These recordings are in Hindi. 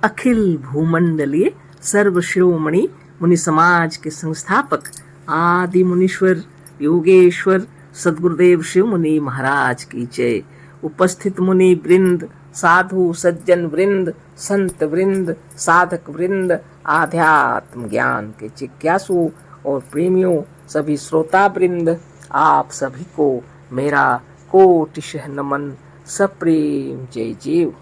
अखिल भूमंडलीय सर्व शिरोमणि मुनि समाज के संस्थापक आदि मुनीश्वर योगेश्वर सदगुरुदेव शिव मुनि महाराज की जय। उपस्थित मुनि वृंद, साधु सज्जन वृंद, संत वृंद, साधक वृंद, आध्यात्म ज्ञान के जिज्ञासु और प्रेमियों, सभी श्रोता वृंद, आप सभी को मेरा कोटिशः नमन, सप्रेम जय जीव।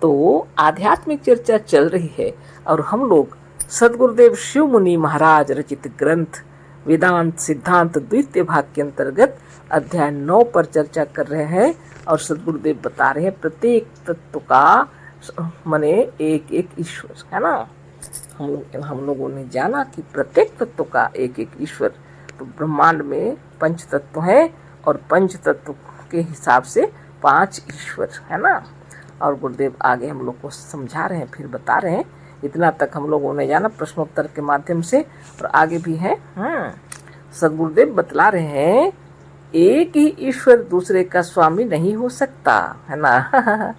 तो आध्यात्मिक चर्चा चल रही है और हम लोग सदगुरुदेव शिव मुनि महाराज रचित ग्रंथ वेदांत सिद्धांत द्वितीय भाग के अंतर्गत अध्याय 9 पर चर्चा कर रहे हैं। और सदगुरुदेव बता रहे हैं प्रत्येक तत्व का माने एक एक ईश्वर है ना। हम लोगों ने जाना कि प्रत्येक तत्व का एक एक ईश्वर। तो ब्रह्मांड में पंच तत्व हैं और पंच तत्व के हिसाब से 5 ईश्वर है ना। और गुरुदेव आगे हम लोग को समझा रहे हैं, फिर बता रहे हैं। इतना तक हम लोगों ने जाना प्रश्नोत्तर के माध्यम से, और आगे भी है। सदगुरुदेव बतला रहे हैं एक ही ईश्वर दूसरे का स्वामी नहीं हो सकता है ना।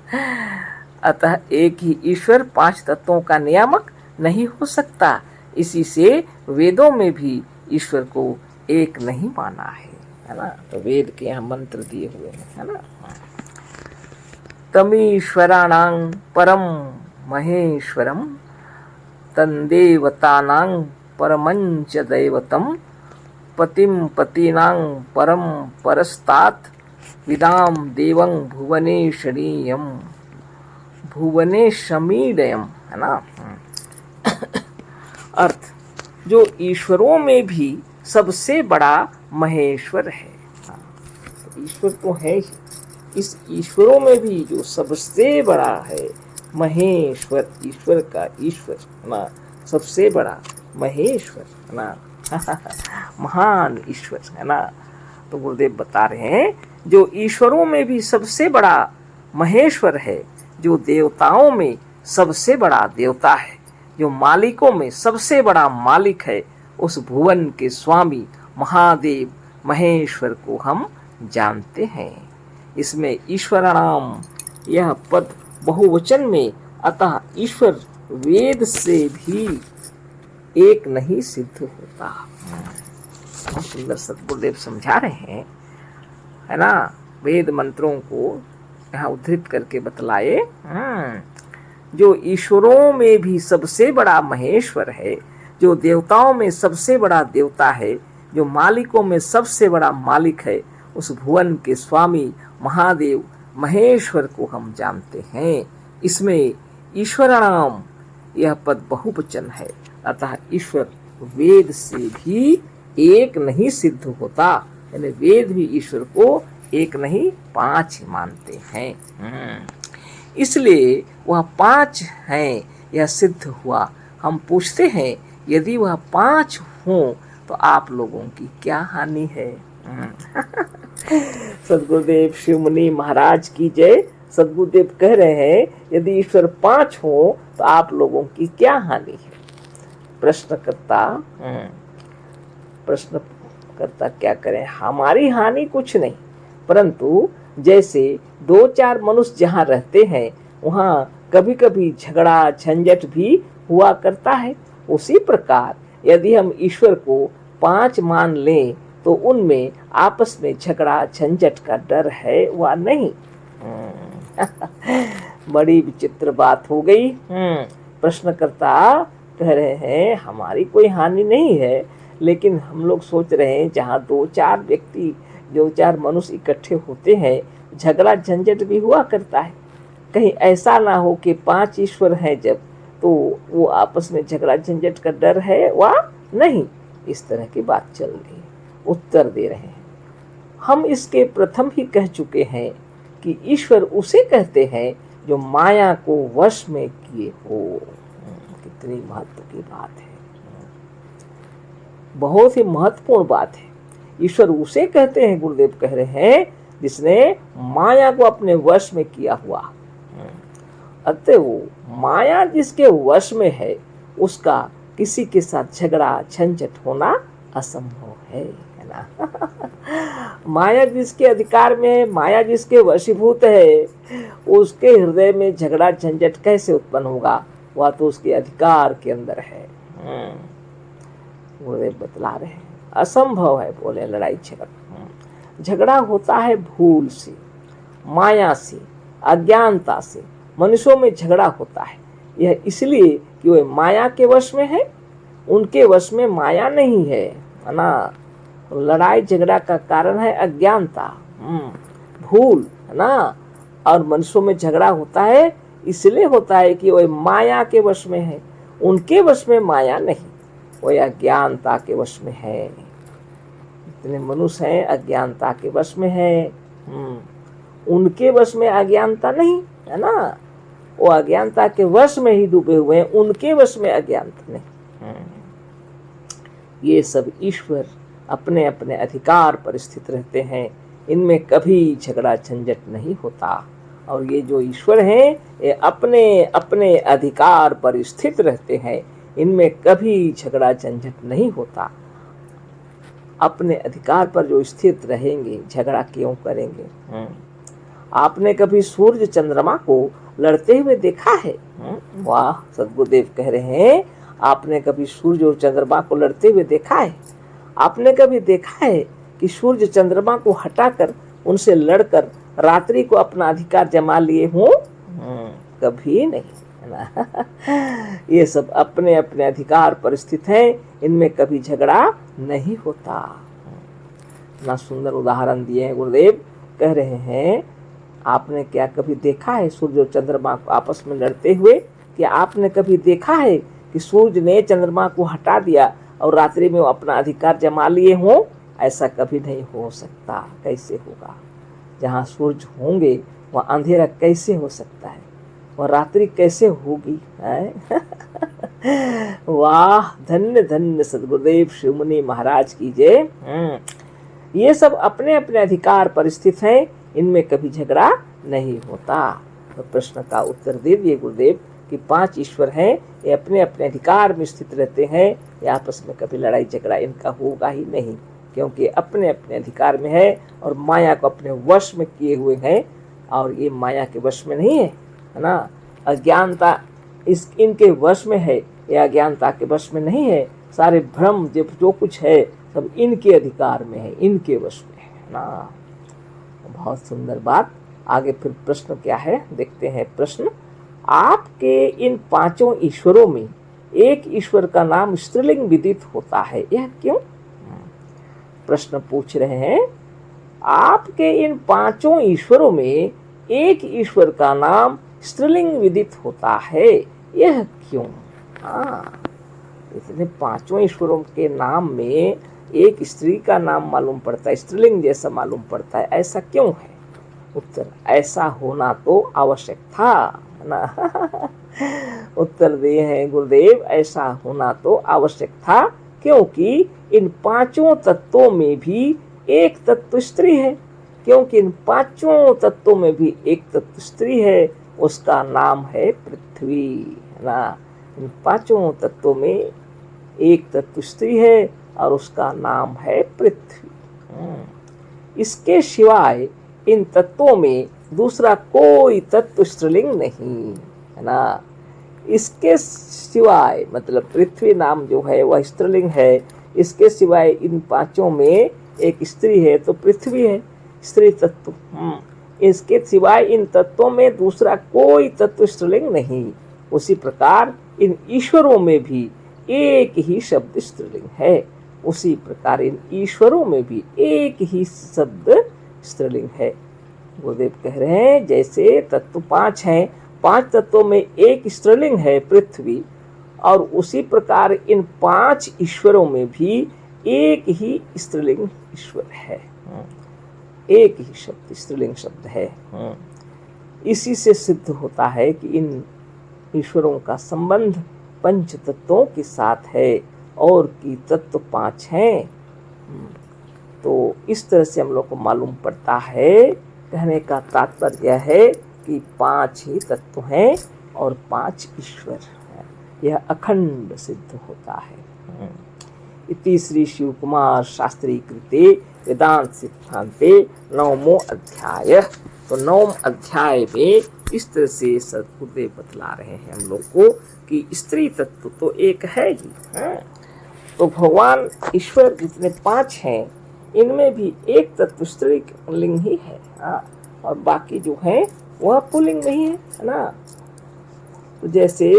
अतः एक ही ईश्वर 5 तत्वों का नियामक नहीं हो सकता। इसी से वेदों में भी ईश्वर को एक नहीं माना है ना। तो वेद के यहाँ मंत्र दिए हुए हैं है ना। तमीश्वराणां परम महेश्वरम तन्देवतानां परमंच दैवतम पतिम पतीनां परम परस्तात् विदाम देवं भुवनेशमीयम भुवनेशमीडयम है ना। अर्थ, जो ईश्वरों में भी सबसे बड़ा महेश्वर है। ईश्वर तो है ही, इस ईश्वरों में भी जो सबसे बड़ा है महेश्वर, ईश्वर का ईश्वर है ना, सबसे बड़ा महेश्वर है ना। महान ईश्वर है ना। तो गुरुदेव बता रहे हैं जो ईश्वरों में भी सबसे बड़ा महेश्वर है, जो देवताओं में सबसे बड़ा देवता है, जो मालिकों में सबसे बड़ा मालिक है, उस भुवन के स्वामी महादेव महेश्वर को हम जानते हैं। इसमें ईश्वराणाम यह पद बहुवचन में, अतः ईश्वर वेद से भी एक नहीं सिद्ध होता। बहुत सुंदर सदगुरुदेव समझा रहे हैं है ना। वेद मंत्रों को यहाँ उद्धृत करके बतलाए। जो ईश्वरों में भी सबसे बड़ा महेश्वर है, जो देवताओं में सबसे बड़ा देवता है, जो मालिकों में सबसे बड़ा मालिक है, उस भुवन के स्वामी महादेव महेश्वर को हम जानते हैं। इसमें ईश्वराणाम यह पद बहुवचन है, अतः ईश्वर वेद से भी एक नहीं सिद्ध होता। यानी वेद भी ईश्वर को एक नहीं 5 मानते हैं। इसलिए वह 5 हैं यह सिद्ध हुआ। हम पूछते हैं यदि वह 5 हों तो आप लोगों की क्या हानि है। सदगुरुदेव शिव मुनि महाराज की जय। सदगुरुदेव कह रहे हैं यदि ईश्वर 5 हो तो आप लोगों की क्या हानि है। प्रश्नकर्ता क्या करें, हमारी हानि कुछ नहीं, परंतु जैसे 2-4 मनुष्य जहाँ रहते हैं वहाँ कभी कभी झगड़ा झंझट भी हुआ करता है। उसी प्रकार यदि हम ईश्वर को 5 मान लें तो उनमें आपस में झगड़ा झंझट का डर है वा नहीं। बड़ी विचित्र बात हो गई। प्रश्नकर्ता कह रहे हैं हमारी कोई हानि नहीं है, लेकिन हम लोग सोच रहे हैं जहाँ 2-4 व्यक्ति 2-4 मनुष्य इकट्ठे होते हैं झगड़ा झंझट भी हुआ करता है। कहीं ऐसा ना हो कि 5 ईश्वर हैं जब, तो वो आपस में झगड़ा झंझट का डर है वा नहीं। इस तरह की बात चल रही है। उत्तर दे रहे हैं हम इसके प्रथम ही कह चुके हैं कि ईश्वर उसे कहते हैं जो माया को वश में किए हो। कितनी महत्व की बात है, बहुत ही महत्वपूर्ण बात है। ईश्वर उसे कहते हैं, गुरुदेव कह रहे हैं, जिसने माया को अपने वश में किया हुआ। अतः वो माया जिसके वश में है उसका किसी के साथ झगड़ा झंझट होना असंभव है ना। माया जिसके अधिकार में है, माया जिसके वशीभूत है, उसके हृदय में झगड़ा झंझट कैसे उत्पन्न होगा। वह तो उसके अधिकार के अंदर है। गुरुदेव बतला रहे हैं असंभव है बोले लड़ाई झगड़ा। झगड़ा होता है भूल से, माया से, अज्ञानता से मनुष्यों में झगड़ा होता है। यह इसलिए कि वे माया के वश में है, उनके वश में माया नहीं है ना। लड़ाई झगड़ा का कारण है अज्ञानता, भूल है ना। और मनुष्यों में झगड़ा होता है इसलिए होता है कि वे माया के वश में है, उनके वश में माया नहीं, वो अज्ञानता के वश में है। इतने मनुष्य हैं अज्ञानता के वश में है, उनके वश में अज्ञानता नहीं है ना। वो अज्ञानता के वश में ही डूबे हुए हैं, उनके वश में अज्ञानता नहीं। ये सब ईश्वर अपने अपने अधिकार पर स्थित रहते हैं, इनमें कभी झगड़ा झंझट नहीं होता। और ये जो ईश्वर हैं ये अपने अपने अधिकार पर स्थित रहते हैं, इनमें कभी झगड़ा झंझट नहीं होता। अपने अधिकार पर जो स्थित रहेंगे झगड़ा क्यों करेंगे। आपने कभी सूर्य चंद्रमा को लड़ते हुए देखा है? वाह, सद्गुरुदेव कह रहे हैं आपने कभी सूर्य और चंद्रमा को लड़ते हुए देखा है? आपने कभी देखा है कि सूर्य चंद्रमा को हटाकर उनसे लड़कर रात्रि को अपना अधिकार जमा लिए हों? कभी नहीं है ना। ये सब अपने अपने अधिकार पर स्थित हैं, इनमें कभी झगड़ा नहीं होता। ना सुंदर उदाहरण दिए हैं गुरुदेव। कह रहे हैं आपने क्या कभी देखा है सूर्य और चंद्रमा को आपस में लड़ते हुए? क्या आपने कभी देखा है कि सूर्य ने चंद्रमा को हटा दिया और रात्रि में वो अपना अधिकार जमा लिए हों? ऐसा कभी नहीं हो सकता। कैसे होगा? जहाँ सूर्य होंगे वहाँ अंधेरा कैसे हो सकता है? वह रात्रि कैसे होगी? वाह, धन्य धन्य सद्गुरुदेव शिवमुनि महाराज की जय। ये सब अपने अपने अधिकार पर स्थित हैं, इनमें कभी झगड़ा नहीं होता। तो प्रश्न का उत्तर दे दिए गुरुदेव कि 5 ईश्वर हैं, ये अपने अपने अधिकार में स्थित रहते हैं, ये आपस में कभी लड़ाई झगड़ा इनका होगा ही नहीं, क्योंकि अपने अपने अधिकार में है और माया को अपने वश में किए हुए हैं। और ये माया के वश में नहीं है ना। अज्ञानता इनके वश में है, ये अज्ञानता के वश में नहीं है। सारे भ्रम जो कुछ है सब इनके अधिकार में है, इनके वश में है ना। बहुत सुंदर बात। आगे फिर प्रश्न क्या है देखते हैं। प्रश्न, आपके इन 5 ईश्वरों में एक ईश्वर का नाम स्त्रीलिंग विदित होता है, यह क्यों? प्रश्न पूछ रहे हैं आपके इन 5 ईश्वरों में एक ईश्वर का नाम स्त्रीलिंग विदित होता है, यह क्यों? इसलिए 5 ईश्वरों के नाम में एक स्त्री का नाम मालूम पड़ता है, स्त्रीलिंग जैसा मालूम पड़ता है, ऐसा क्यों है? उत्तर, ऐसा होना तो आवश्यक था ना। उत्तर दिए हैं गुरुदेव, ऐसा होना तो आवश्यक था क्योंकि इन 5 तत्वों में भी एक तत्व स्त्री है। क्योंकि इन 5 तत्वों में भी एक तत्व स्त्री है, उसका नाम है पृथ्वी, है ना। इन 5 तत्वों में एक तत्व स्त्री है और उसका नाम है पृथ्वी। इसके सिवाय इन तत्वों में दूसरा कोई तत्व स्त्रीलिंग नहीं, है ना। इसके सिवाय मतलब पृथ्वी नाम जो है वह स्त्रीलिंग है, इसके सिवाय इन 5 में एक स्त्री है तो पृथ्वी है, स्त्री तत्व। इसके सिवाय इन तत्वों में दूसरा कोई तत्व स्त्रीलिंग नहीं। उसी प्रकार इन ईश्वरों में भी एक ही शब्द स्त्रीलिंग है, उसी प्रकार इन ईश्वरों में भी एक ही शब्द स्त्रीलिंग है। गुरुदेव कह रहे हैं जैसे तत्व 5 हैं, 5 तत्वों में एक स्त्रीलिंग है पृथ्वी, और उसी प्रकार इन 5 ईश्वरों में भी एक ही स्त्रीलिंग ईश्वर है, एक ही शब्द स्त्रीलिंग शब्द है। इसी से सिद्ध होता है कि इन ईश्वरों का संबंध 5 तत्वों के साथ है और कि तत्व 5 हैं। तो इस तरह से हम लोग को मालूम पड़ता है। कहने का तात्पर्य है कि 5 ही तत्व हैं और 5 ईश्वर हैं, यह अखंड सिद्ध होता है। इति श्री शिव कुमार शास्त्री कृते वेदांत सिद्धांते 9वां अध्याय। तो 9वें अध्याय में इस तरह से सद्गुरुदेव बतला रहे हैं हम लोग को कि स्त्री तत्व तो एक है ही। तो भगवान ईश्वर जितने 5 हैं इनमें भी एक तत्व स्त्री लिंग ही है, और बाकी जो है वह पुल्लिंग नहीं है ना। तो जैसे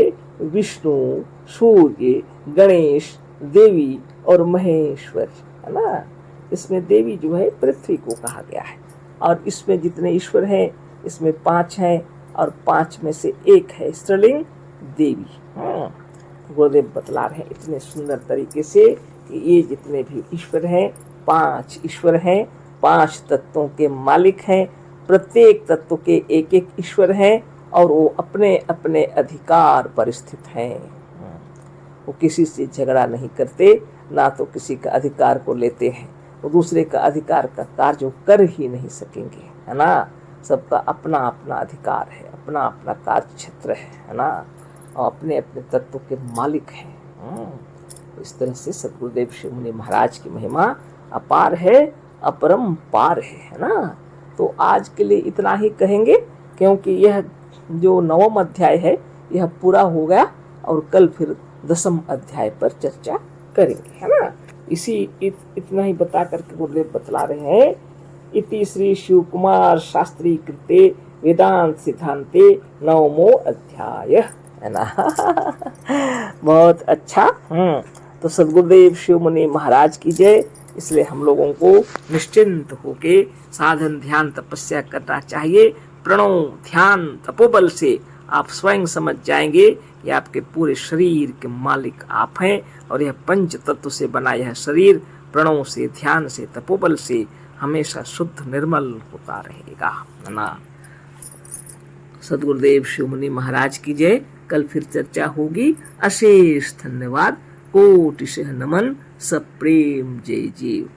विष्णु, सूर्य, गणेश, देवी और महेश्वर है ना, इसमें देवी जो है पृथ्वी को कहा गया है। और इसमें जितने ईश्वर हैं इसमें 5 हैं और 5 में से एक है स्त्रीलिंग देवी। गुरुदेव बतला रहे हैं इतने सुंदर तरीके से कि ये जितने भी ईश्वर हैं 5 ईश्वर हैं, 5 तत्वों के मालिक हैं, प्रत्येक तत्व के एक एक ईश्वर हैं और वो अपने अपने अधिकार पर स्थित हैं। वो किसी से झगड़ा नहीं करते, ना तो किसी का अधिकार को लेते हैं। वो दूसरे का अधिकार का कार्य कर ही नहीं सकेंगे, है ना। सबका अपना अपना अधिकार है, अपना अपना कार्य क्षेत्र है ना, और अपने अपने तत्व के मालिक हैं। इस तरह से सद्गुरुदेव शिव मुनि महाराज की महिमा अपार है, अपरंपार है ना। तो आज के लिए इतना ही कहेंगे, क्योंकि यह जो 9वां अध्याय है यह पूरा हो गया और कल फिर 10वें अध्याय पर चर्चा करेंगे, है ना। इतना ही बता करके गुरुदेव बतला रहे हैं, इति श्री शिव कुमार शास्त्री कृते वेदांत सिद्धांते 9वां अध्याय, है ना। बहुत अच्छा। तो सद्गुरुदेव शिव मुनि महाराज की जय। इसलिए हम लोगों को निश्चिंत होके साधन ध्यान तपस्या करना चाहिए। प्रणव ध्यान तपोबल से आप स्वयं समझ जाएंगे कि आपके पूरे शरीर के मालिक आप हैं, और यह पंच तत्व से बना यह शरीर प्रणव से, ध्यान से, तपोबल से हमेशा शुद्ध निर्मल होता रहेगा, है ना। सद्गुरुदेव शिव मुनि महाराज की जय। कल फिर चर्चा होगी। अशेष धन्यवाद। कोटिशः नमन। सप्रेम जय जीव।